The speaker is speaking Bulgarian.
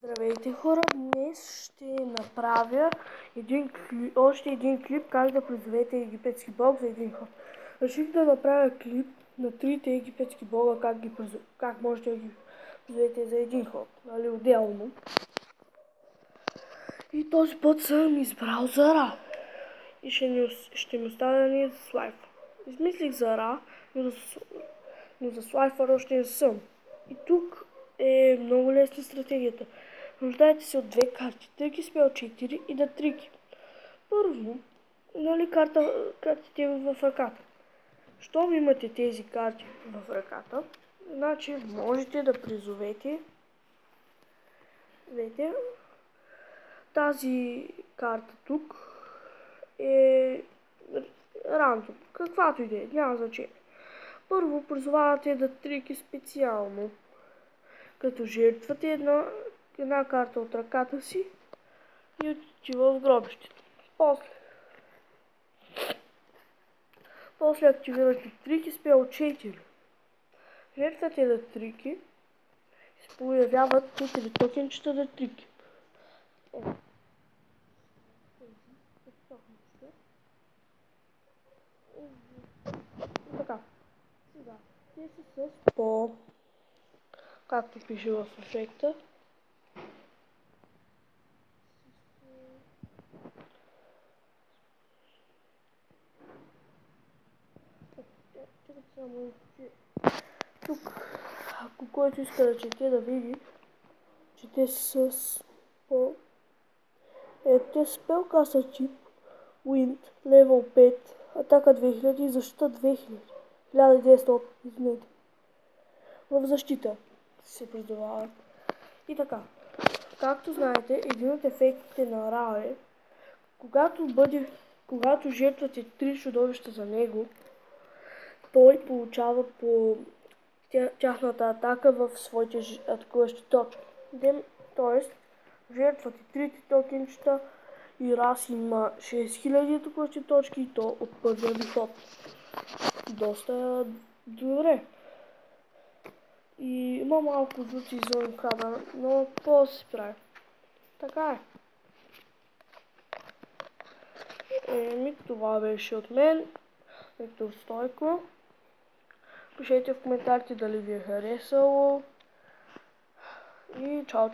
Здравейте хора, днес ще направя още един клип как да призовете египетски бог за един ход. Реших да направя клип на трите египетски бога, как можете да ги призовете за един ход, нали, отделно. И този път съм избрал Зара. И ще ми остане да ни е за Слайфър. Измислих Зара, но за Слайфър още не съм. И тук е много лесна стратегията. Нуждаете се от две карти, трики спел 4 и да трики. Първо, нали картите в ръката. Щом имате тези карти в ръката, значи можете да призовете тази карта тук е рандом, каквато и да е, няма значение. Първо призовавате да трики специално, като жертвате една карта от ръката си и отива в гробището. После активирате трики спел 4. Жертвате да трики и се появяват 4 токенчета да трики. Така. Сега. Те са с по... както пише в ефекта. Тук, ако който иска да чете, да види, че те са с по... те спелкаса тип, Wind, левел 5, атака 2000 и защита 2000. 1900, извинете. В защита се призовават. И така, както знаете, един от ефектите на Ра е, когато жертвате 3 чудовища за него, той получава по тяхната атака в своите атакуващи точки. Тоест, жертвате 3 токенчета и Рас има 6000 атакуващи точки и то от първия ви ход. Доста добре. И има малко звуци извън кадъра, но какво се прави? Така е. Това беше от мен, Виктор Стойко. Пишете в коментарите дали ви е харесало. И чао, чао.